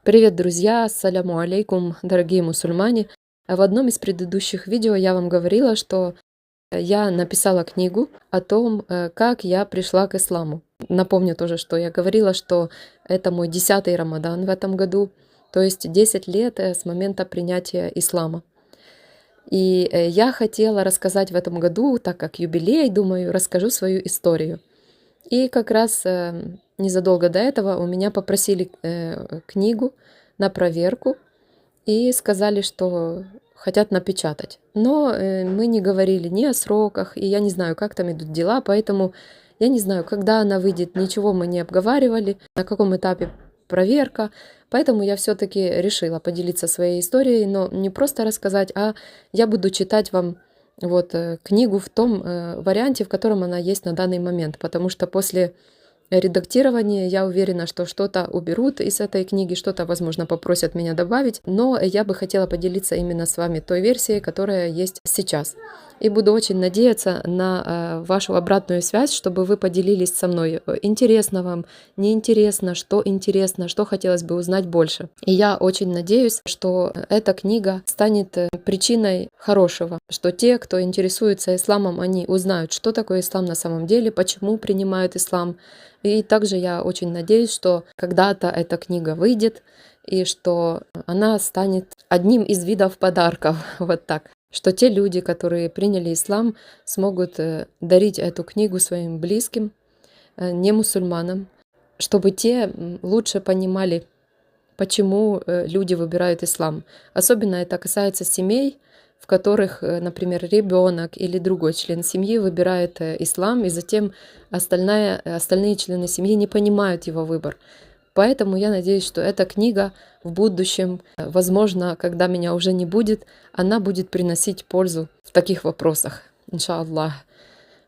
Привет, друзья! Ассаляму алейкум, дорогие мусульмане! В одном из предыдущих видео я вам говорила, что я написала книгу о том, как я пришла к исламу. Напомню тоже, что я говорила, что это мой 10-й Рамадан в этом году, то есть 10 лет с момента принятия ислама. И я хотела рассказать в этом году, так как юбилей, думаю, расскажу свою историю. И как раз незадолго до этого у меня попросили книгу на проверку и сказали, что хотят напечатать. Но мы не говорили ни о сроках, и я не знаю, как там идут дела, поэтому я не знаю, когда она выйдет, ничего мы не обговаривали, на каком этапе проверка. Поэтому я все-таки решила поделиться своей историей, но не просто рассказать, а я буду читать вам книгу в том варианте, в котором она есть на данный момент, потому что после редактирования я уверена, что что-то уберут из этой книги, что-то, возможно, попросят меня добавить, но я бы хотела поделиться именно с вами той версией, которая есть сейчас. И буду очень надеяться на вашу обратную связь, чтобы вы поделились со мной, интересно вам, неинтересно, что хотелось бы узнать больше. И я очень надеюсь, что эта книга станет причиной хорошего, что те, кто интересуется исламом, они узнают, что такое ислам на самом деле, почему принимают ислам. И также я очень надеюсь, что когда-то эта книга выйдет, и что она станет одним из видов подарков, вот так. Что те люди, которые приняли ислам, смогут дарить эту книгу своим близким, не мусульманам, чтобы те лучше понимали, почему люди выбирают ислам. Особенно это касается семей, в которых, например, ребенок или другой член семьи выбирает ислам, и затем остальные члены семьи не понимают его выбор. Поэтому я надеюсь, что эта книга в будущем, возможно, когда меня уже не будет, она будет приносить пользу в таких вопросах, иншаллах.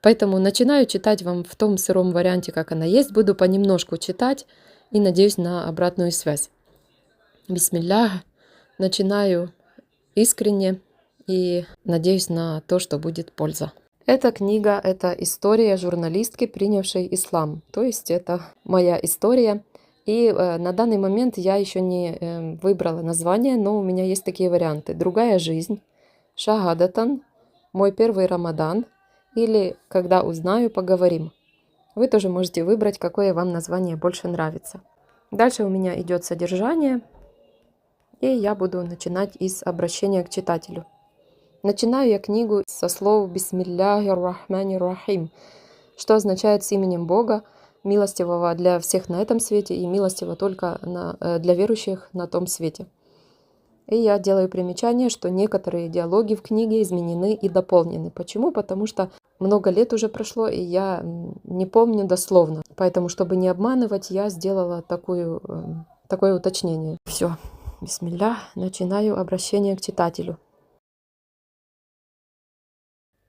Поэтому начинаю читать вам в том сыром варианте, как она есть. Буду понемножку читать и надеюсь на обратную связь. Бисмиллях. Начинаю искренне и надеюсь на то, что будет польза. Эта книга — это история журналистки, принявшей ислам. То есть это моя история. И на данный момент я еще не выбрала название, но у меня есть такие варианты. «Другая жизнь», «Шахадатан», «Мой первый Рамадан» или «Когда узнаю, поговорим». Вы тоже можете выбрать, какое вам название больше нравится. Дальше у меня идет содержание, и я буду начинать из обращения к читателю. Начинаю я книгу со слов «Бисмилляхир рахманир рахим», что означает «с именем Бога, милостивого для всех на этом свете и милостивого только для верующих на том свете». И я делаю примечание, что некоторые диалоги в книге изменены и дополнены. Почему? Потому что много лет уже прошло, и я не помню дословно. Поэтому, чтобы не обманывать, я сделала такое уточнение. Все, бисмилля, начинаю обращение к читателю.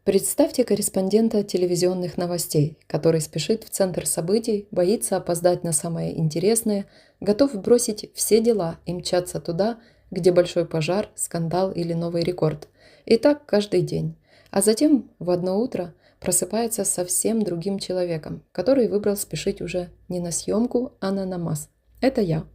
Представьте корреспондента телевизионных новостей, который спешит в центр событий, боится опоздать на самое интересное, готов бросить все дела и мчаться туда, где большой пожар, скандал или новый рекорд. И так каждый день. А затем в одно утро просыпается совсем другим человеком, который выбрал спешить уже не на съемку, а на намаз. Это я.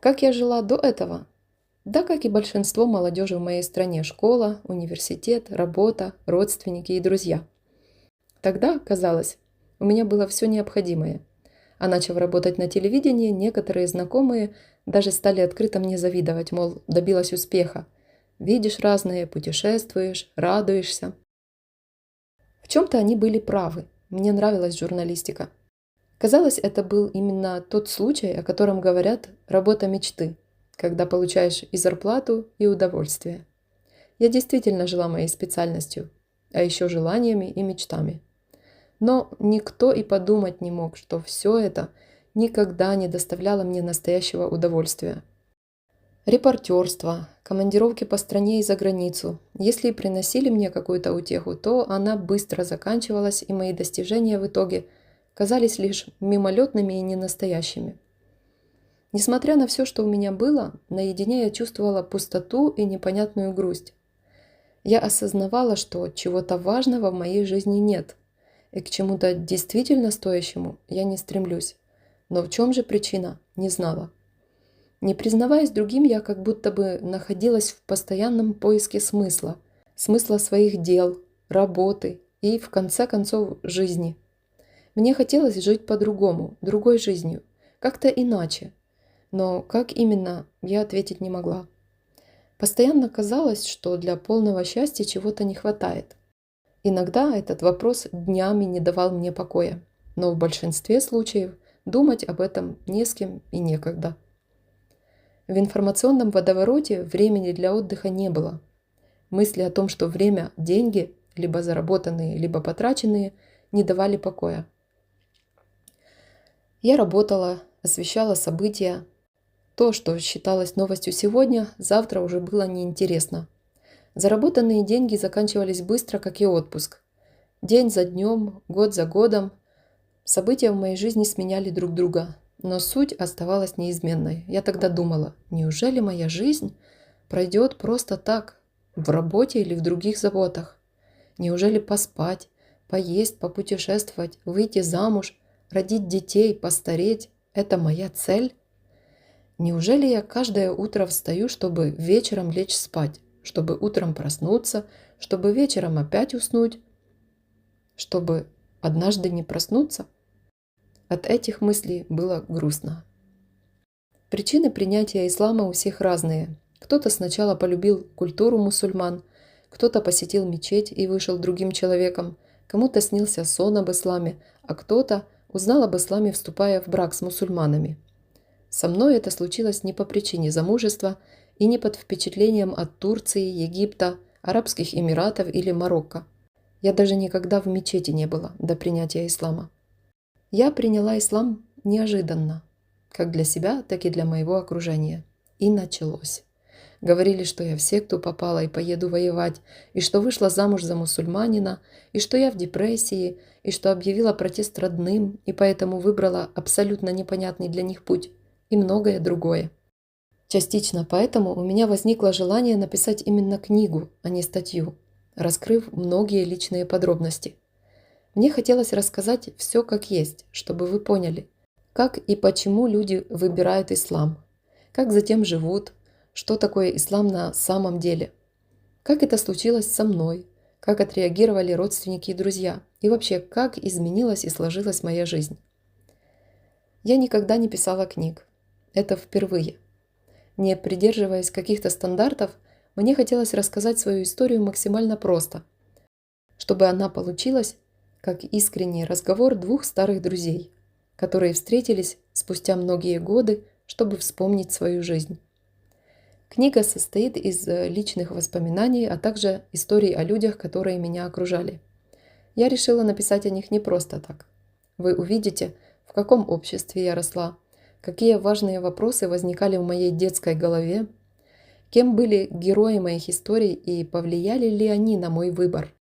Как я жила до этого? Да, как и большинство молодежи в моей стране: школа, университет, работа, родственники и друзья. Тогда, казалось, у меня было все необходимое. А начав работать на телевидении, некоторые знакомые даже стали открыто мне завидовать, мол, добилась успеха. Видишь разное, путешествуешь, радуешься. В чем-то они были правы. Мне нравилась журналистика. Казалось, это был именно тот случай, о котором говорят «работа мечты», когда получаешь и зарплату, и удовольствие. Я действительно жила моей специальностью, а еще желаниями и мечтами. Но никто и подумать не мог, что все это никогда не доставляло мне настоящего удовольствия. Репортерство, командировки по стране и за границу. Если и приносили мне какую-то утеху, то она быстро заканчивалась, и мои достижения в итоге казались лишь мимолетными и ненастоящими. Несмотря на все, что у меня было, наедине я чувствовала пустоту и непонятную грусть. Я осознавала, что чего-то важного в моей жизни нет, и к чему-то действительно стоящему я не стремлюсь. Но в чем же причина, не знала. Не признаваясь другим, я как будто бы находилась в постоянном поиске смысла. Смысла своих дел, работы и, в конце концов, жизни. Мне хотелось жить по-другому, другой жизнью, как-то иначе. Но как именно, я ответить не могла. Постоянно казалось, что для полного счастья чего-то не хватает. Иногда этот вопрос днями не давал мне покоя, но в большинстве случаев думать об этом не с кем и некогда. В информационном водовороте времени для отдыха не было. Мысли о том, что время – деньги, либо заработанные, либо потраченные, не давали покоя. Я работала, освещала события. То, что считалось новостью сегодня, завтра уже было неинтересно. Заработанные деньги заканчивались быстро, как и отпуск. День за днем, год за годом. События в моей жизни сменяли друг друга, но суть оставалась неизменной. Я тогда думала, неужели моя жизнь пройдет просто так, в работе или в других заботах? Неужели поспать, поесть, попутешествовать, выйти замуж, родить детей, постареть – это моя цель? Неужели я каждое утро встаю, чтобы вечером лечь спать, чтобы утром проснуться, чтобы вечером опять уснуть, чтобы однажды не проснуться? От этих мыслей было грустно. Причины принятия ислама у всех разные. Кто-то сначала полюбил культуру мусульман, кто-то посетил мечеть и вышел другим человеком, кому-то снился сон об исламе, а кто-то узнал об исламе, вступая в брак с мусульманами. Со мной это случилось не по причине замужества и не под впечатлением от Турции, Египта, Арабских Эмиратов или Марокко. Я даже никогда в мечети не была до принятия ислама. Я приняла ислам неожиданно, как для себя, так и для моего окружения. И началось. Говорили, что я в секту попала и поеду воевать, и что вышла замуж за мусульманина, и что я в депрессии, и что объявила протест родным, и поэтому выбрала абсолютно непонятный для них путь, и многое другое. Частично поэтому у меня возникло желание написать именно книгу, а не статью, раскрыв многие личные подробности. Мне хотелось рассказать все как есть, чтобы вы поняли, как и почему люди выбирают ислам, как затем живут, что такое ислам на самом деле, как это случилось со мной, как отреагировали родственники и друзья, и вообще, как изменилась и сложилась моя жизнь. Я никогда не писала книг. Это впервые. Не придерживаясь каких-то стандартов, мне хотелось рассказать свою историю максимально просто, чтобы она получилась как искренний разговор двух старых друзей, которые встретились спустя многие годы, чтобы вспомнить свою жизнь. Книга состоит из личных воспоминаний, а также историй о людях, которые меня окружали. Я решила написать о них не просто так. Вы увидите, в каком обществе я росла, какие важные вопросы возникали в моей детской голове, кем были герои моих историй и повлияли ли они на мой выбор.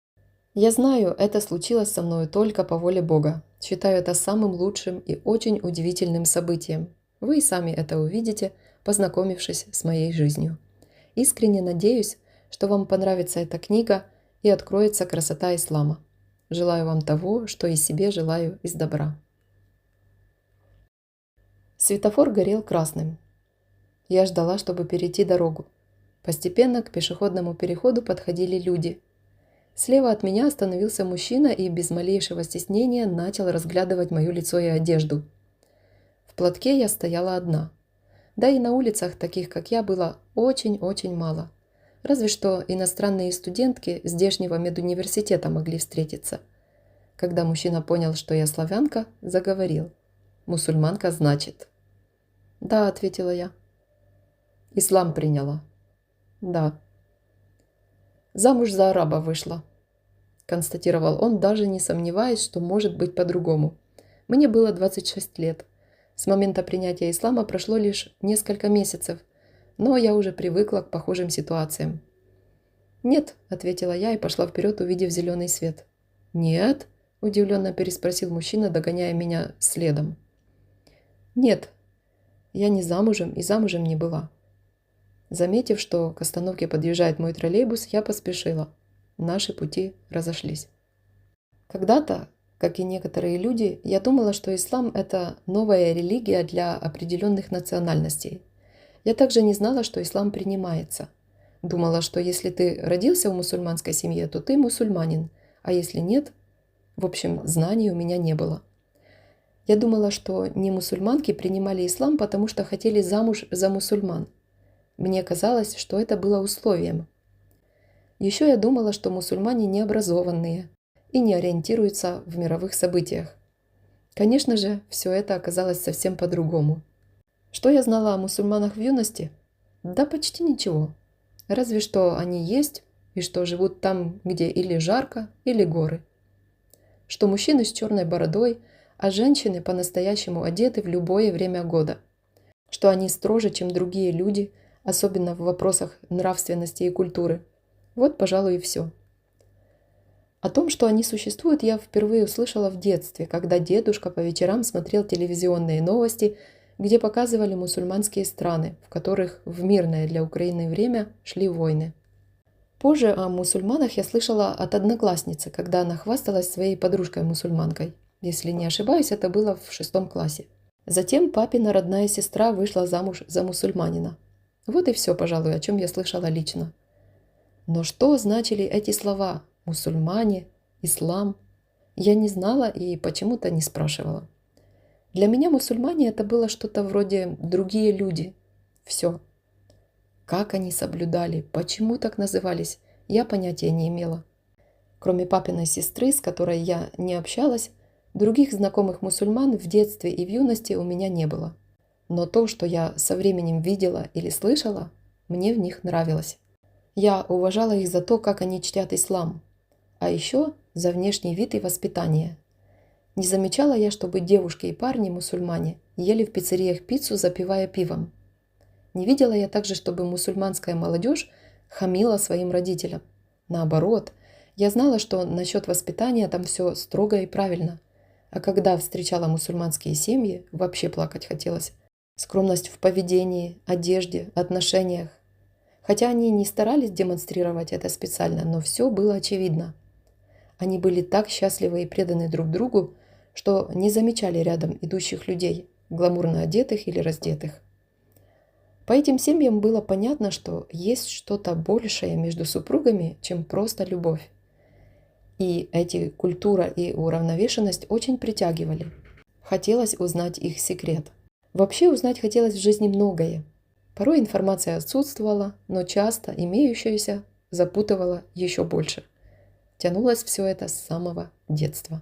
Я знаю, это случилось со мной только по воле Бога. Считаю это самым лучшим и очень удивительным событием. Вы и сами это увидите, познакомившись с моей жизнью. Искренне надеюсь, что вам понравится эта книга и откроется красота ислама. Желаю вам того, что и себе желаю из добра. Светофор горел красным. Я ждала, чтобы перейти дорогу. Постепенно к пешеходному переходу подходили люди. Слева от меня остановился мужчина и без малейшего стеснения начал разглядывать мое лицо и одежду. В платке я стояла одна. Да и на улицах таких, как я, было очень-очень мало. Разве что иностранные студентки здешнего медуниверситета могли встретиться. Когда мужчина понял, что я славянка, заговорил. «Мусульманка, значит?» «Да», — ответила я. «Ислам приняла?» «Да». «Замуж за араба вышла», — констатировал он, даже не сомневаясь, что может быть по-другому. Мне было 26 лет. С момента принятия ислама прошло лишь несколько месяцев, но я уже привыкла к похожим ситуациям. «Нет», — ответила я и пошла вперед, увидев зеленый свет. «Нет?» — удивленно переспросил мужчина, догоняя меня следом. «Нет, я не замужем и замужем не была». Заметив, что к остановке подъезжает мой троллейбус, я поспешила. Наши пути разошлись. Когда-то, Как и некоторые люди, я думала, что ислам – это новая религия для определенных национальностей. Я также не знала, что ислам принимается. Думала, что если ты родился в мусульманской семье, то ты мусульманин, а если нет, в общем, знаний у меня не было. Я думала, что не мусульманки принимали ислам, потому что хотели замуж за мусульман. Мне казалось, что это было условием. Еще я думала, что мусульмане необразованные и не ориентируются в мировых событиях. Конечно же, все это оказалось совсем по-другому. Что я знала о мусульманах в юности? Да почти ничего. Разве что они есть и что живут там, где или жарко, или горы. Что мужчины с черной бородой, а женщины по-настоящему одеты в любое время года. Что они строже, чем другие люди, особенно в вопросах нравственности и культуры. Вот, пожалуй, и все. О том, что они существуют, я впервые услышала в детстве, когда дедушка по вечерам смотрел телевизионные новости, где показывали мусульманские страны, в которых в мирное для Украины время шли войны. Позже о мусульманах я слышала от одноклассницы, когда она хвасталась своей подружкой-мусульманкой. Если не ошибаюсь, это было в 6 классе. Затем папина родная сестра вышла замуж за мусульманина. Вот и все, пожалуй, о чем я слышала лично. Но что значили эти слова «мусульмане», «ислам»? Я не знала и почему-то не спрашивала. Для меня мусульмане это было что-то вроде «другие люди». Все. Как они соблюдали, почему так назывались, я понятия не имела. Кроме папиной сестры, с которой я не общалась, других знакомых мусульман в детстве и в юности у меня не было. Но то, что я со временем видела или слышала, мне в них нравилось. Я уважала их за то, как они чтят ислам, а еще за внешний вид и воспитание. Не замечала я, чтобы девушки и парни-мусульмане ели в пиццериях пиццу, запивая пивом. Не видела я также, чтобы мусульманская молодежь хамила своим родителям. Наоборот, я знала, что насчет воспитания там все строго и правильно. А когда встречала мусульманские семьи, вообще плакать хотелось. Скромность в поведении, одежде, отношениях. Хотя они не старались демонстрировать это специально, но все было очевидно. Они были так счастливы и преданы друг другу, что не замечали рядом идущих людей, гламурно одетых или раздетых. По этим семьям было понятно, что есть что-то большее между супругами, чем просто любовь. И эти культура и уравновешенность очень притягивали. Хотелось узнать их секрет. Вообще узнать хотелось в жизни многое. Порой информация отсутствовала, но часто имеющаяся запутывала еще больше. Тянулось все это с самого детства.